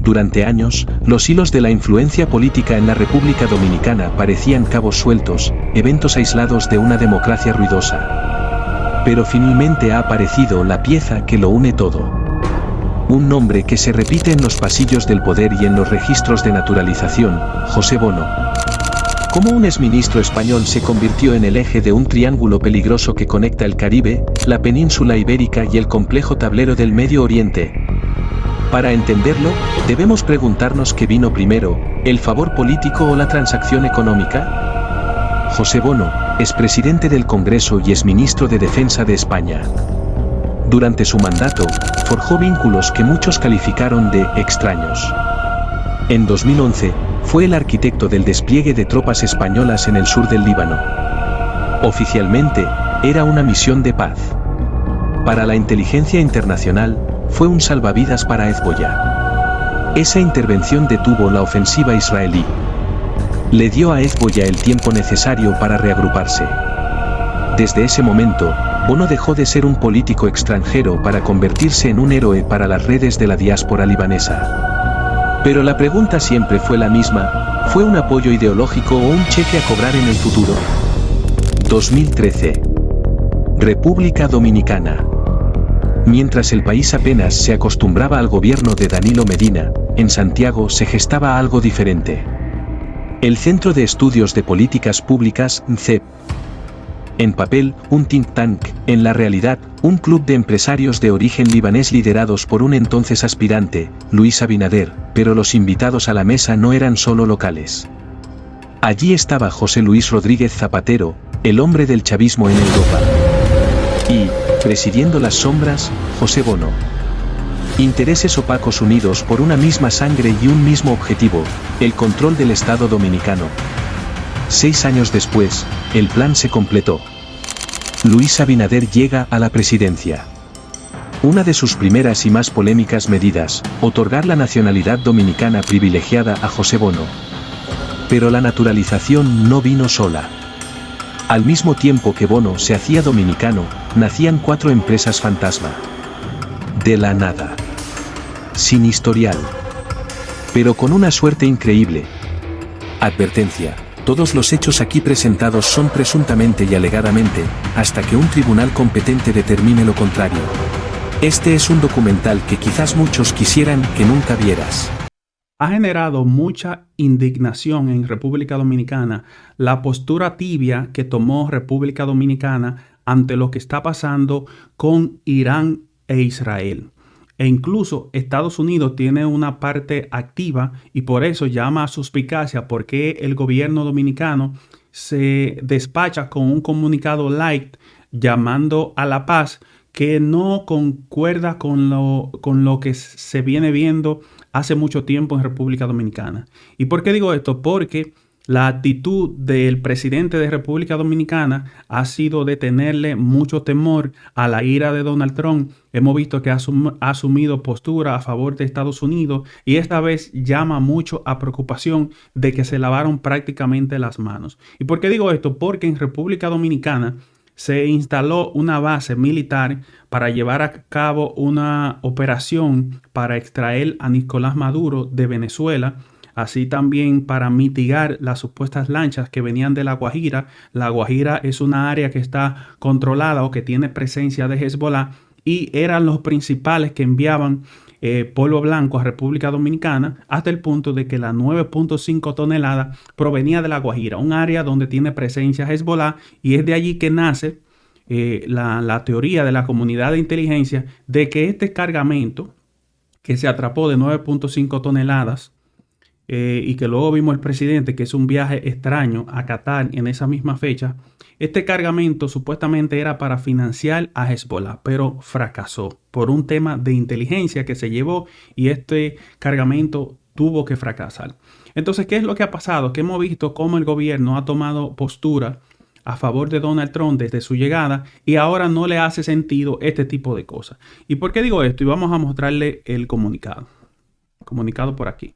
Durante años, los hilos de la influencia política en la República Dominicana parecían cabos sueltos, eventos aislados de una democracia ruidosa. Pero finalmente ha aparecido la pieza que lo une todo. Un nombre que se repite en los pasillos del poder y en los registros de naturalización, José Bono. ¿Cómo un exministro español se convirtió en el eje de un triángulo peligroso que conecta el Caribe, la península ibérica y el complejo tablero del Medio Oriente? Para entenderlo, debemos preguntarnos qué vino primero, el favor político o la transacción económica. José Bono, expresidente del Congreso y exministro de Defensa de España. Durante su mandato, forjó vínculos que muchos calificaron de extraños. En 2011, fue el arquitecto del despliegue de tropas españolas en el sur del Líbano. Oficialmente, era una misión de paz. Para la inteligencia internacional, fue un salvavidas para Hezbollah. Esa intervención detuvo la ofensiva israelí. Le dio a Hezbollah el tiempo necesario para reagruparse. Desde ese momento, Bono dejó de ser un político extranjero para convertirse en un héroe para las redes de la diáspora libanesa. Pero la pregunta siempre fue la misma, ¿fue un apoyo ideológico o un cheque a cobrar en el futuro? 2013. República Dominicana. Mientras el país apenas se acostumbraba al gobierno de Danilo Medina, en Santiago se gestaba algo diferente. El Centro de Estudios de Políticas Públicas, CEP. En papel, un think tank, en la realidad, un club de empresarios de origen libanés liderados por un entonces aspirante, Luis Abinader, pero los invitados a la mesa no eran solo locales. Allí estaba José Luis Rodríguez Zapatero, el hombre del chavismo en Europa. Y, presidiendo las sombras, José Bono. Intereses opacos unidos por una misma sangre y un mismo objetivo, el control del Estado dominicano. 6 años después, el plan se completó. Luis Abinader llega a la presidencia. Una de sus primeras y más polémicas medidas, otorgar la nacionalidad dominicana privilegiada a José Bono. Pero la naturalización no vino sola. Al mismo tiempo que Bono se hacía dominicano, nacían 4 empresas fantasma. De la nada. Sin historial. Pero con una suerte increíble. Advertencia. Todos los hechos aquí presentados son presuntamente y alegadamente, hasta que un tribunal competente determine lo contrario. Este es un documental que quizás muchos quisieran que nunca vieras. Ha generado mucha indignación en República Dominicana la postura tibia que tomó República Dominicana ante lo que está pasando con Irán e Israel. E incluso Estados Unidos tiene una parte activa y por eso llama a suspicacia porque el gobierno dominicano se despacha con un comunicado light llamando a la paz que no concuerda con lo que se viene viendo hace mucho tiempo en República Dominicana. ¿Y por qué digo esto? Porque la actitud del presidente de República Dominicana ha sido de tenerle mucho temor a la ira de Donald Trump. Hemos visto que ha asumido postura a favor de Estados Unidos y esta vez llama mucho a preocupación de que se lavaron prácticamente las manos. ¿Y por qué digo esto? Porque en República Dominicana se instaló una base militar para llevar a cabo una operación para extraer a Nicolás Maduro de Venezuela, así también para mitigar las supuestas lanchas que venían de La Guajira. La Guajira es una área que está controlada o que tiene presencia de Hezbollah y eran los principales que enviaban polvo blanco a República Dominicana hasta el punto de que las 9.5 toneladas provenía de La Guajira, un área donde tiene presencia Hezbollah y es de allí que nace la teoría de la comunidad de inteligencia de que este cargamento que se atrapó de 9.5 toneladas y que luego vimos el presidente que es un viaje extraño a Qatar en esa misma fecha, este cargamento supuestamente era para financiar a Hezbollah, pero fracasó por un tema de inteligencia que se llevó y este cargamento tuvo que fracasar. Entonces, ¿qué es lo que ha pasado? Que hemos visto cómo el gobierno ha tomado postura a favor de Donald Trump desde su llegada y ahora no le hace sentido este tipo de cosas. ¿Y por qué digo esto? Y vamos a mostrarle el comunicado. Comunicado por aquí.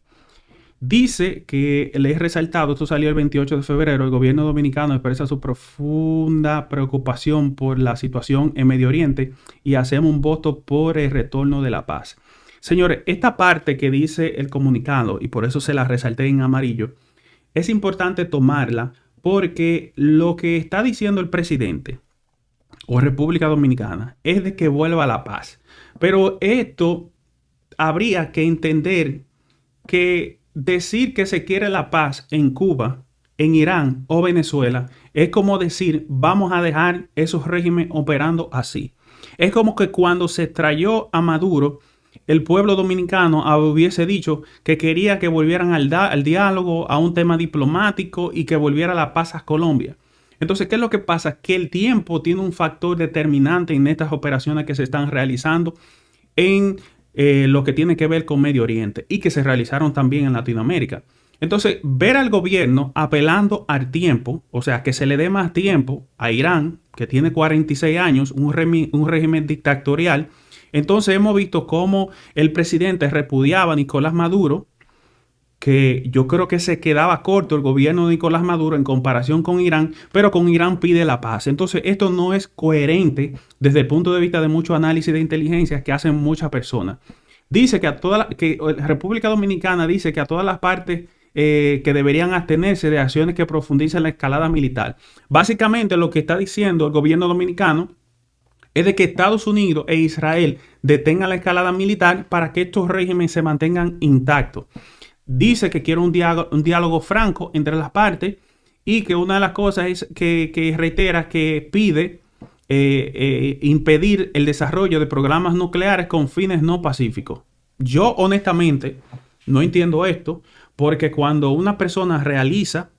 Dice que le he resaltado, esto salió el 28 de febrero, el gobierno dominicano expresa su profunda preocupación por la situación en Medio Oriente y hacemos un voto por el retorno de la paz. Señores, esta parte que dice el comunicado, y por eso se la resalté en amarillo, es importante tomarla porque lo que está diciendo el presidente o República Dominicana es de que vuelva la paz. Pero esto habría que entender que decir que se quiere la paz en Cuba, en Irán o Venezuela es como decir vamos a dejar esos regímenes operando así. Es como que cuando se extrayó a Maduro, el pueblo dominicano hubiese dicho que quería que volvieran al diálogo, a un tema diplomático y que volviera la paz a Colombia. Entonces, ¿qué es lo que pasa? Que el tiempo tiene un factor determinante en estas operaciones que se están realizando en lo que tiene que ver con Medio Oriente y que se realizaron también en Latinoamérica. Entonces, ver al gobierno apelando al tiempo, o sea, que se le dé más tiempo a Irán, que tiene 46 años, un régimen dictatorial. Entonces, hemos visto cómo el presidente repudiaba a Nicolás Maduro, que yo creo que se quedaba corto el gobierno de Nicolás Maduro en comparación con Irán, pero con Irán pide la paz. Entonces, esto no es coherente desde el punto de vista de mucho análisis de inteligencia que hacen muchas personas. Dice que la República Dominicana dice que a todas las partes que deberían abstenerse de acciones que profundicen la escalada militar. Básicamente lo que está diciendo el gobierno dominicano es de que Estados Unidos e Israel detengan la escalada militar para que estos regímenes se mantengan intactos. Dice que quiere un diálogo franco entre las partes y que una de las cosas es que reitera que pide impedir el desarrollo de programas nucleares con fines no pacíficos. Yo honestamente no entiendo esto porque cuando una persona realiza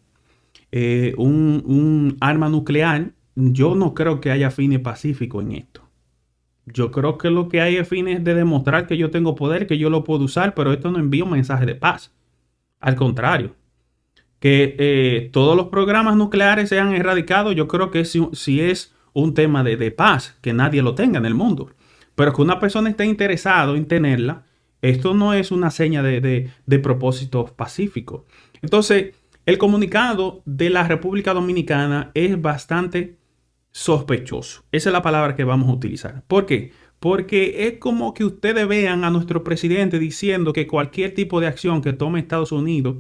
un arma nuclear, yo no creo que haya fines pacíficos en esto. Yo creo que lo que hay es fines de demostrar que yo tengo poder, que yo lo puedo usar, pero esto no envía un mensaje de paz. Al contrario, que todos los programas nucleares sean erradicados, yo creo que si es un tema de paz, que nadie lo tenga en el mundo. Pero que una persona esté interesada en tenerla, esto no es una seña de propósito pacífico. Entonces, el comunicado de la República Dominicana es bastante sospechoso. Esa es la palabra que vamos a utilizar. ¿Por qué? Porque es como que ustedes vean a nuestro presidente diciendo que cualquier tipo de acción que tome Estados Unidos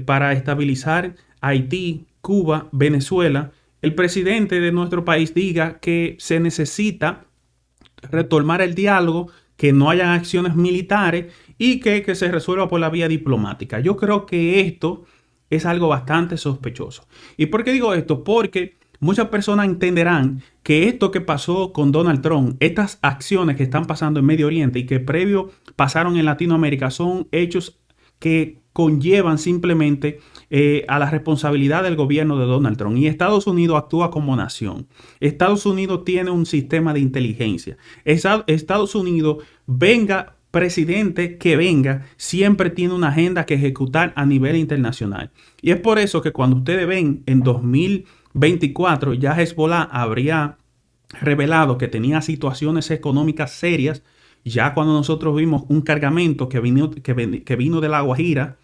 para estabilizar Haití, Cuba, Venezuela, el presidente de nuestro país diga que se necesita retomar el diálogo, que no hayan acciones militares y que se resuelva por la vía diplomática. Yo creo que esto es algo bastante sospechoso. ¿Y por qué digo esto? Porque muchas personas entenderán que esto que pasó con Donald Trump, estas acciones que están pasando en Medio Oriente y que previo pasaron en Latinoamérica son hechos que conllevan simplemente a la responsabilidad del gobierno de Donald Trump. Y Estados Unidos actúa como nación. Estados Unidos tiene un sistema de inteligencia. Estados Unidos, venga presidente que venga, siempre tiene una agenda que ejecutar a nivel internacional. Y es por eso que cuando ustedes ven en 2024 ya Hezbollah habría revelado que tenía situaciones económicas serias, ya cuando nosotros vimos un cargamento que vino de La Guajira,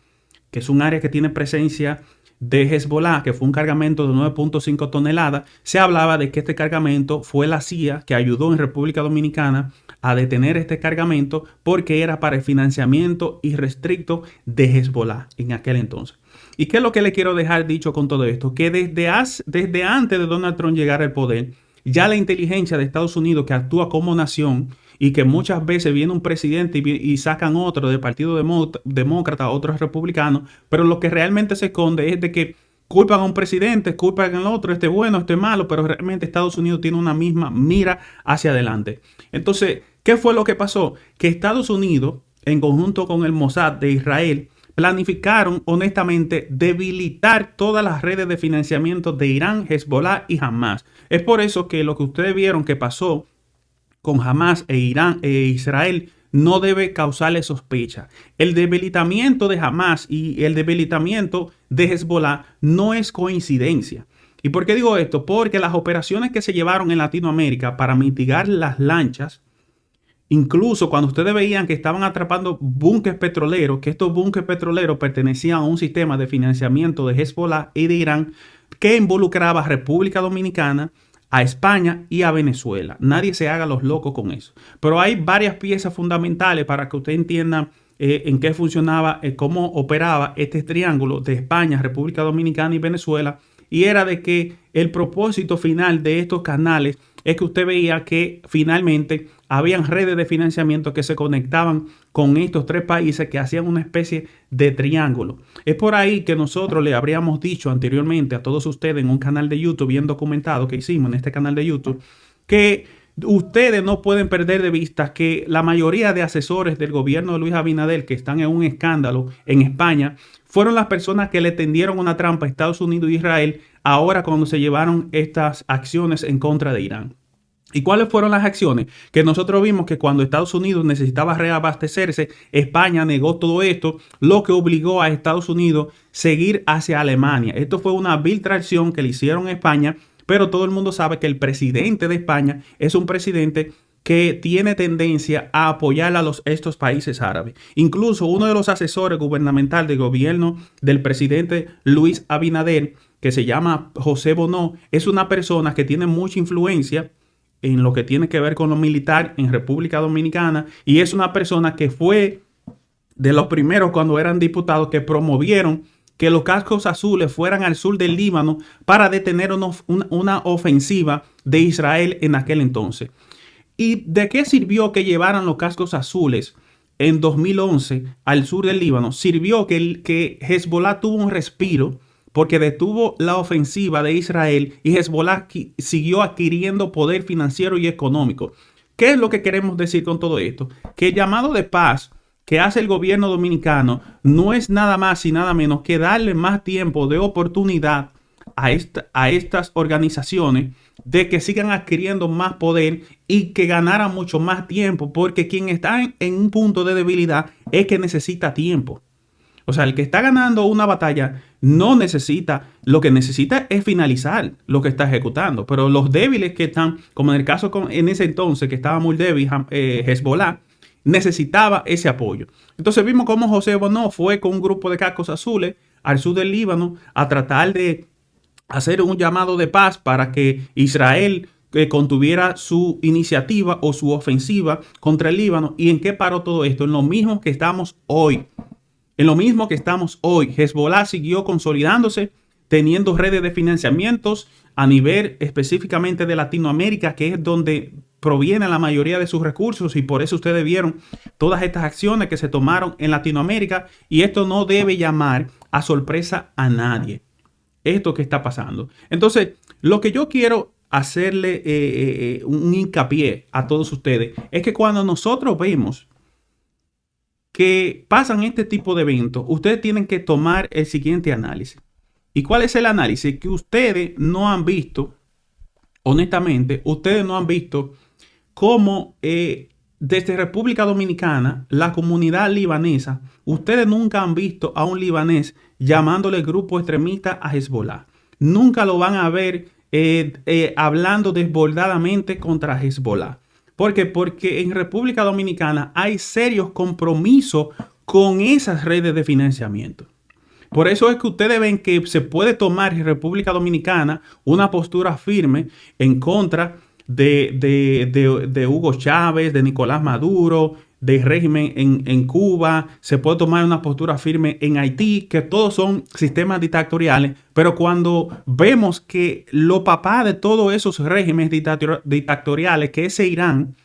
que es un área que tiene presencia de Hezbollah, que fue un cargamento de 9.5 toneladas, se hablaba de que este cargamento fue la CIA que ayudó en República Dominicana a detener este cargamento porque era para el financiamiento irrestricto de Hezbollah en aquel entonces. ¿Y qué es lo que le quiero dejar dicho con todo esto? Que desde antes de Donald Trump llegar al poder, ya la inteligencia de Estados Unidos, que actúa como nación y que muchas veces viene un presidente y sacan otro del Partido Demócrata, otros republicanos, pero lo que realmente se esconde es de que culpan a un presidente, culpan al otro, este bueno, este malo, pero realmente Estados Unidos tiene una misma mira hacia adelante. Entonces, ¿qué fue lo que pasó? Que Estados Unidos, en conjunto con el Mossad de Israel, planificaron honestamente debilitar todas las redes de financiamiento de Irán, Hezbollah y Hamas. Es por eso que lo que ustedes vieron que pasó con Hamas e Irán e Israel no debe causarle sospecha. El debilitamiento de Hamas y el debilitamiento de Hezbollah no es coincidencia. ¿Y por qué digo esto? Porque las operaciones que se llevaron en Latinoamérica para mitigar las lanchas, incluso cuando ustedes veían que estaban atrapando búnkeres petroleros, que estos búnkeres petroleros pertenecían a un sistema de financiamiento de Hezbollah y de Irán que involucraba a República Dominicana, a España y a Venezuela. Nadie se haga los locos con eso. Pero hay varias piezas fundamentales para que usted entienda en qué funcionaba, cómo operaba este triángulo de España, República Dominicana y Venezuela. Y era de que el propósito final de estos canales es que usted veía que finalmente habían redes de financiamiento que se conectaban con estos tres países que hacían una especie de triángulo. Es por ahí que nosotros le habríamos dicho anteriormente a todos ustedes en un canal de YouTube bien documentado que hicimos en este canal de YouTube, que ustedes no pueden perder de vista que la mayoría de asesores del gobierno de Luis Abinader que están en un escándalo en España fueron las personas que le tendieron una trampa a Estados Unidos e Israel ahora cuando se llevaron estas acciones en contra de Irán. ¿Y cuáles fueron las acciones? Que nosotros vimos que cuando Estados Unidos necesitaba reabastecerse, España negó todo esto, lo que obligó a Estados Unidos a seguir hacia Alemania. Esto fue una vil traición que le hicieron a España, pero todo el mundo sabe que el presidente de España es un presidente que tiene tendencia a apoyar a estos países árabes. Incluso uno de los asesores gubernamentales del gobierno del presidente Luis Abinader, que se llama José Bonó, es una persona que tiene mucha influencia en lo que tiene que ver con lo militar en República Dominicana y es una persona que fue de los primeros cuando eran diputados que promovieron que los cascos azules fueran al sur del Líbano para detener una ofensiva de Israel en aquel entonces. ¿Y de qué sirvió que llevaran los cascos azules en 2011 al sur del Líbano? Sirvió que Hezbollah tuvo un respiro porque detuvo la ofensiva de Israel y Hezbollah siguió adquiriendo poder financiero y económico. ¿Qué es lo que queremos decir con todo esto? Que el llamado de paz que hace el gobierno dominicano no es nada más y nada menos que darle más tiempo de oportunidad a estas organizaciones de que sigan adquiriendo más poder y que ganaran mucho más tiempo, porque quien está en un punto de debilidad es que necesita tiempo. O sea, el que está ganando una batalla no necesita, lo que necesita es finalizar lo que está ejecutando. Pero los débiles que están, como en el caso en ese entonces que estaba muy débil Hezbollah, necesitaba ese apoyo. Entonces vimos cómo José Bonó fue con un grupo de cascos azules al sur del Líbano a tratar de hacer un llamado de paz para que Israel contuviera su iniciativa o su ofensiva contra el Líbano. ¿Y en qué paró todo esto? En lo mismo que estamos hoy. En lo mismo que estamos hoy. Hezbollah siguió consolidándose, teniendo redes de financiamientos a nivel específicamente de Latinoamérica, que es donde proviene la mayoría de sus recursos, y por eso ustedes vieron todas estas acciones que se tomaron en Latinoamérica, y esto no debe llamar a sorpresa a nadie, esto que está pasando. Entonces, lo que yo quiero hacerle un hincapié a todos ustedes es que cuando nosotros vemos que pasan este tipo de eventos, ustedes tienen que tomar el siguiente análisis. ¿Y cuál es el análisis? Que ustedes no han visto, honestamente, ustedes no han visto cómo desde República Dominicana, la comunidad libanesa, ustedes nunca han visto a un libanés llamándole grupo extremista a Hezbollah. Nunca lo van a ver hablando desbordadamente contra Hezbollah. ¿Por qué? Porque en República Dominicana hay serios compromisos con esas redes de financiamiento. Por eso es que ustedes ven que se puede tomar en República Dominicana una postura firme en contra de Hugo Chávez, de Nicolás Maduro, del régimen en Cuba. Se puede tomar una postura firme en Haití, que todos son sistemas dictatoriales. Pero cuando vemos que lo papá de todos esos regímenes dictatoriales, que es Irán,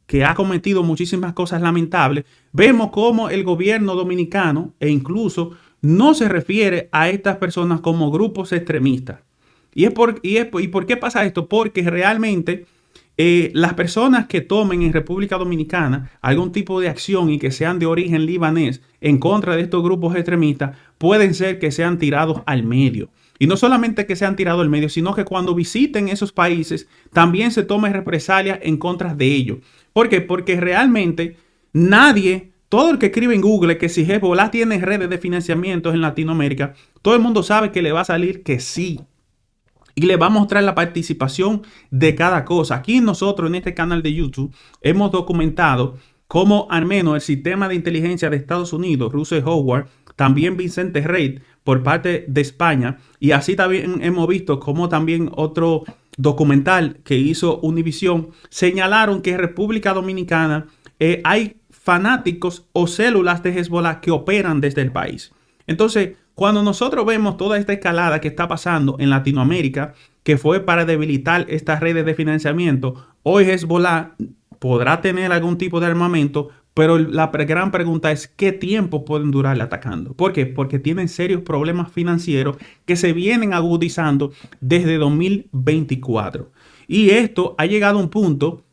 que ha cometido muchísimas cosas lamentables, vemos cómo el gobierno dominicano e incluso no se refiere a estas personas como grupos extremistas. ¿Y por qué pasa esto? Porque realmente las personas que tomen en República Dominicana algún tipo de acción y que sean de origen libanés en contra de estos grupos extremistas, pueden ser que sean tirados al medio. Y no solamente que sean tirados al medio, sino que cuando visiten esos países también se tomen represalias en contra de ellos. ¿Por qué? Porque realmente todo el que escribe en Google que si Hezbollah tiene redes de financiamiento en Latinoamérica, todo el mundo sabe que le va a salir que sí. Y le va a mostrar la participación de cada cosa. Aquí nosotros en este canal de YouTube hemos documentado cómo al menos el sistema de inteligencia de Estados Unidos, Russell Howard, también Vicente Reid por parte de España, y así también hemos visto cómo también otro documental que hizo Univision, señalaron que en República Dominicana hay fanáticos o células de Hezbollah que operan desde el país. Entonces, cuando nosotros vemos toda esta escalada que está pasando en Latinoamérica, que fue para debilitar estas redes de financiamiento, hoy Hezbollah podrá tener algún tipo de armamento, pero la gran pregunta es ¿qué tiempo pueden durar atacando? ¿Por qué? Porque tienen serios problemas financieros que se vienen agudizando desde 2024. Y esto ha llegado a un punto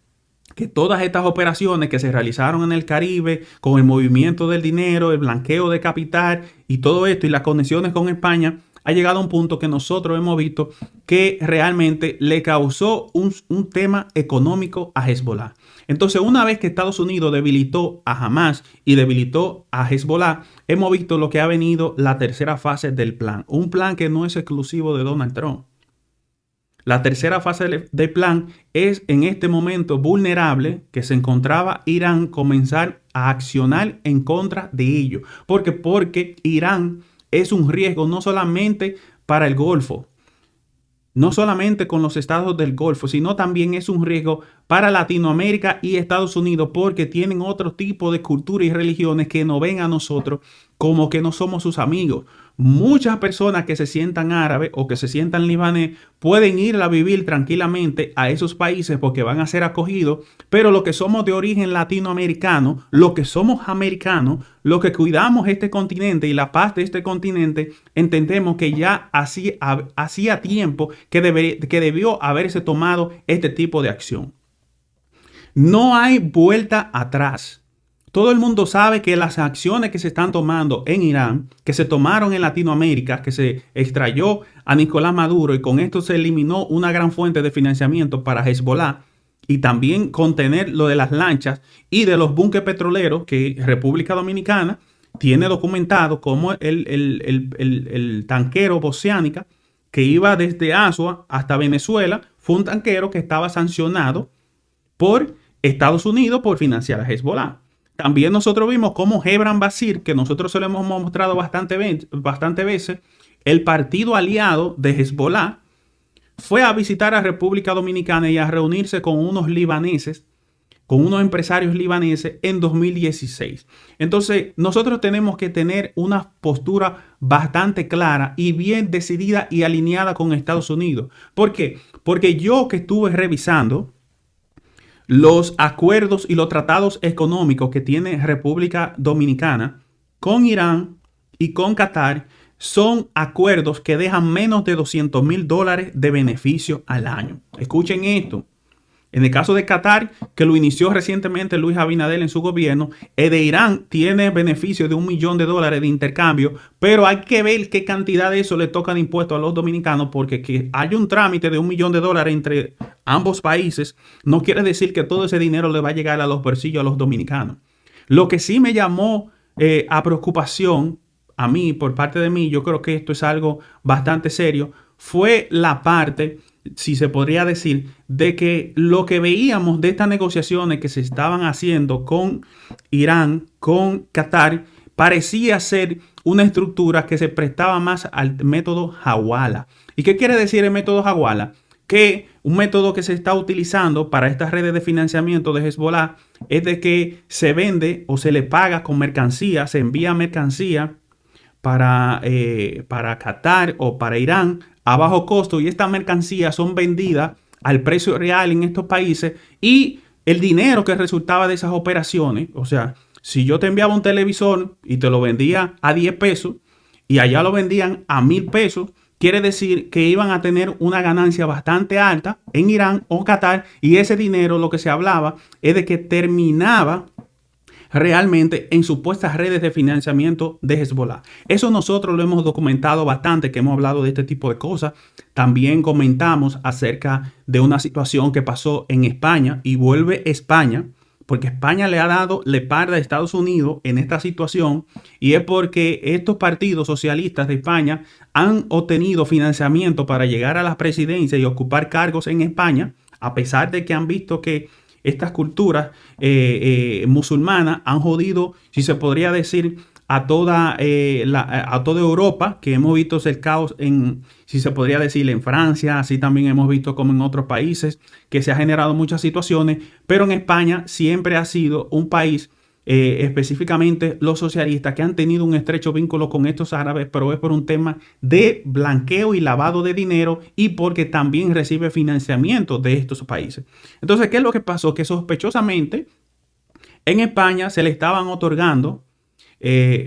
que todas estas operaciones que se realizaron en el Caribe con el movimiento del dinero, el blanqueo de capital y todo esto y las conexiones con España, ha llegado a un punto que nosotros hemos visto que realmente le causó un tema económico a Hezbollah. Entonces, una vez que Estados Unidos debilitó a Hamas y debilitó a Hezbollah, hemos visto lo que ha venido la tercera fase del plan. Un plan que no es exclusivo de Donald Trump. La tercera fase del plan es en este momento vulnerable que se encontraba Irán comenzar a accionar en contra de ello. ¿Por qué? Porque Irán es un riesgo no solamente para el Golfo, no solamente con los estados del Golfo, sino también es un riesgo para Latinoamérica y Estados Unidos porque tienen otro tipo de cultura y religiones que nos ven a nosotros como que no somos sus amigos. Muchas personas que se sientan árabes o que se sientan libanés pueden ir a vivir tranquilamente a esos países porque van a ser acogidos, pero los que somos de origen latinoamericano, los que somos americanos, los que cuidamos este continente y la paz de este continente, entendemos que ya hacía tiempo que debió haberse tomado este tipo de acción. No hay vuelta atrás. Todo el mundo sabe que las acciones que se están tomando en Irán, que se tomaron en Latinoamérica, que se extrayó a Nicolás Maduro y con esto se eliminó una gran fuente de financiamiento para Hezbollah y también contener lo de las lanchas y de los búnkeres petroleros que República Dominicana tiene documentado como el tanquero Oceánica que iba desde Asua hasta Venezuela, fue un tanquero que estaba sancionado por Estados Unidos por financiar a Hezbollah. También nosotros vimos cómo Gebran Basir, que nosotros se lo hemos mostrado bastante veces, el partido aliado de Hezbollah, fue a visitar a República Dominicana y a reunirse con unos libaneses, con unos empresarios libaneses en 2016. Entonces, nosotros tenemos que tener una postura bastante clara y bien decidida y alineada con Estados Unidos. ¿Por qué? Porque yo que estuve revisando los acuerdos y los tratados económicos que tiene República Dominicana con Irán y con Qatar son acuerdos que dejan menos de $200,000 de beneficio al año. Escuchen esto. En el caso de Qatar, que lo inició recientemente Luis Abinader en su gobierno, el de Irán tiene beneficio de $1 millón de intercambio, pero hay que ver qué cantidad de eso le toca de impuestos a los dominicanos, porque que hay un trámite de $1 millón entre ambos países no quiere decir que todo ese dinero le va a llegar a los bolsillos a los dominicanos. Lo que sí me llamó a preocupación a mí, por parte de mí, yo creo que esto es algo bastante serio, fue la parte, si se podría decir, de que lo que veíamos de estas negociaciones que se estaban haciendo con Irán, con Qatar, parecía ser una estructura que se prestaba más al método Hawala. ¿Y qué quiere decir el método Hawala? Que un método que se está utilizando para estas redes de financiamiento de Hezbollah es de que se vende o se le paga con mercancía, se envía mercancía para Qatar o para Irán a bajo costo y estas mercancías son vendidas al precio real en estos países y el dinero que resultaba de esas operaciones, o sea, si yo te enviaba un televisor y te lo vendía a 10 pesos y allá lo vendían a 1,000 pesos, quiere decir que iban a tener una ganancia bastante alta en Irán o Qatar y ese dinero, lo que se hablaba es de que terminaba realmente en supuestas redes de financiamiento de Hezbollah. Eso nosotros lo hemos documentado bastante, que hemos hablado de este tipo de cosas. También comentamos acerca de una situación que pasó en España y vuelve España, porque España le ha dado la parda a Estados Unidos en esta situación y es porque estos partidos socialistas de España han obtenido financiamiento para llegar a la presidencia y ocupar cargos en España, a pesar de que han visto que estas culturas musulmanas han jodido, si se podría decir, a toda Europa, que hemos visto el caos si se podría decir, en Francia, así también hemos visto como en otros países, que se ha generado muchas situaciones, pero en España siempre ha sido un país, específicamente los socialistas, que han tenido un estrecho vínculo con estos árabes, pero es por un tema de blanqueo y lavado de dinero y porque también recibe financiamiento de estos países. Entonces, ¿qué es lo que pasó? Que sospechosamente en España se le estaban otorgando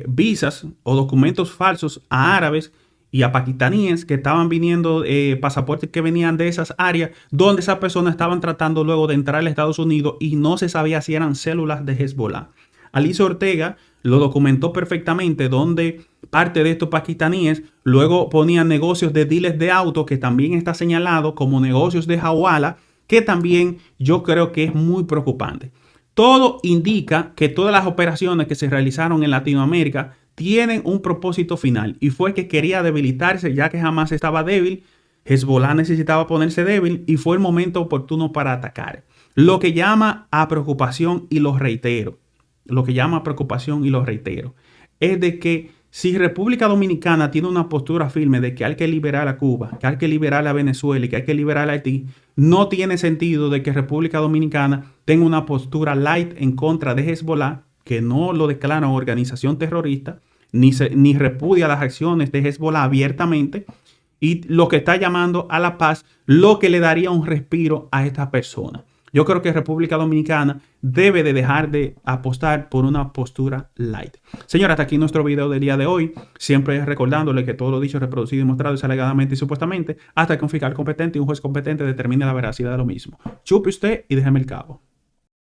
visas o documentos falsos a árabes y a pakistaníes que estaban viniendo, pasaportes que venían de esas áreas donde esas personas estaban tratando luego de entrar a Estados Unidos y no se sabía si eran células de Hezbollah. Alicia Ortega lo documentó perfectamente, donde parte de estos pakistaníes luego ponían negocios de dealers de autos, que también está señalado como negocios de hawala, que también yo creo que es muy preocupante. Todo indica que todas las operaciones que se realizaron en Latinoamérica tienen un propósito final, y fue que quería debilitarse, ya que Hamas estaba débil, Hezbollah necesitaba ponerse débil y fue el momento oportuno para atacar. Lo que llama a preocupación, y lo reitero, es de que si República Dominicana tiene una postura firme de que hay que liberar a Cuba, que hay que liberar a Venezuela y que hay que liberar a Haití, no tiene sentido de que República Dominicana tenga una postura light en contra de Hezbollah, que no lo declara organización terrorista, ni repudia las acciones de Hezbollah abiertamente, y lo que está llamando a la paz, lo que le daría un respiro a estas personas. Yo creo que República Dominicana debe de dejar de apostar por una postura light. Señora, hasta aquí nuestro video del día de hoy. Siempre recordándole que todo lo dicho, reproducido y mostrado es alegadamente y supuestamente hasta que un fiscal competente y un juez competente determine la veracidad de lo mismo. Chupe usted y déjeme el cabo.